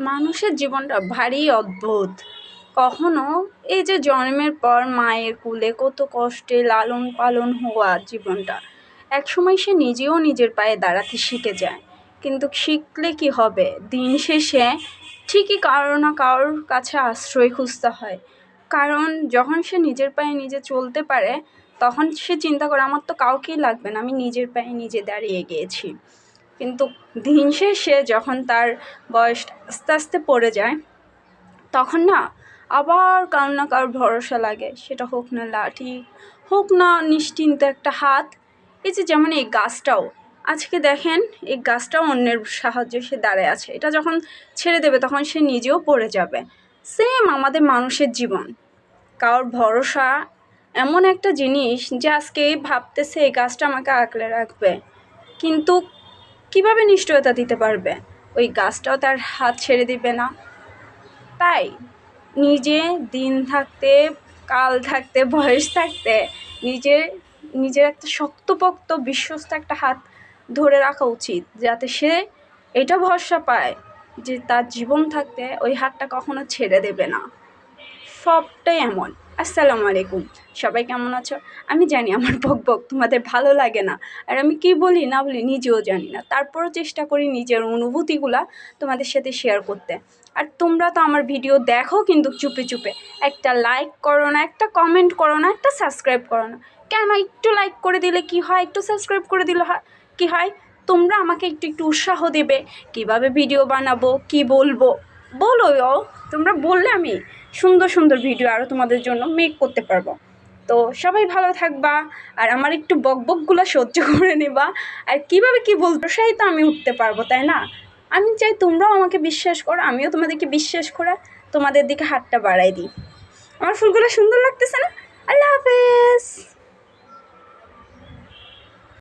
মানুষের জীবনটা ভারী অদ্ভুত। কখনো এই যে জন্মের পর মায়ের কোলে কত কষ্টে লালন পালন হওয়া জীবনটা, একসময় সে নিজেও নিজের পায়ে দাঁড়াতে শিখে যায়। কিন্তু শিখলে কি হবে, দিন শেষে ঠিকই কারো না কারোর কাছে আশ্রয় খুঁজতে হয়। কারণ যখন সে নিজের পায়ে নিজে চলতে পারে, তখন সে চিন্তা করে আমার তো কাউকেই লাগবে না, আমি নিজের পায়ে নিজে দাঁড়িয়ে গিয়েছি। কিন্তু দিন শেষে যখন তার বয়স আস্তে আস্তে পড়ে যায়, তখন না আবার কারো না কারোর ভরসা লাগে। সেটা হোক না লাঠি, হোক না নিশ্চিন্ত একটা হাত। এই যে যেমন এই গাছটাও, আজকে দেখেন এই গাছটাও অন্যের সাহায্যে সে দাঁড়ায় আছে। এটা যখন ছেড়ে দেবে তখন সে নিজেও পড়ে যাবে। সেম আমাদের মানুষের জীবন, কারোর ভরসা এমন একটা জিনিস যে আজকে ভাবতেছে এই গাছটা আমাকে আঁকড়ে রাখবে, কিন্তু কিভাবে নিশ্চয়তা দিতে পারবে ওই গাছটাও তার হাত ছেড়ে দিবে না? তাই নিজে দিন থাকতে, কাল থাকতে, বয়স থাকতে নিজের নিজের একটা শক্তপোক্ত বিশ্বস্ত একটা হাত ধরে রাখা উচিত, যাতে সে এটা ভরসা পায় যে তার জীবন থাকতে ওই হাতটা কখনো ছেড়ে দেবে না। সবটাই এমন। আসসালামু আলাইকুম, সবাই কেমন আছো? আমি জানি আমার বকবক তোমাদের ভালো লাগে না, আর আমি কী বলি না বলি নিজেও জানি না, তারপরও চেষ্টা করি নিজের অনুভূতিগুলা তোমাদের সাথে শেয়ার করতে। আর তোমরা তো আমার ভিডিও দেখো কিন্তু চুপে চুপে, একটা লাইক করো না, একটা কমেন্ট করো না, একটা সাবস্ক্রাইব করো না। কেন? একটু লাইক করে দিলে কি হয়, একটু সাবস্ক্রাইব করে দিলে কি হয়, তোমরা আমাকে একটু একটু উৎসাহ দেবে কিভাবে ভিডিও বানাবো, কি বলবো। বলো, তোমরা বললে আমি সুন্দর সুন্দর ভিডিও আরও তোমাদের জন্য মেক করতে পারবো। তো সবাই ভালো থাকবা, আর আমার একটু বকবকগুলো সহ্য করে নেবা। আর কীভাবে কী বলবো সেই তো আমি উঠতে পারবো, তাই না? আমি চাই তোমরাও আমাকে বিশ্বাস করো, আমিও তোমাদেরকে বিশ্বাস করে তোমাদের দিকে হাতটা বাড়াই দিই। আমার ফুলগুলো সুন্দর লাগতেছে না? আল্লাহ হাফেজ।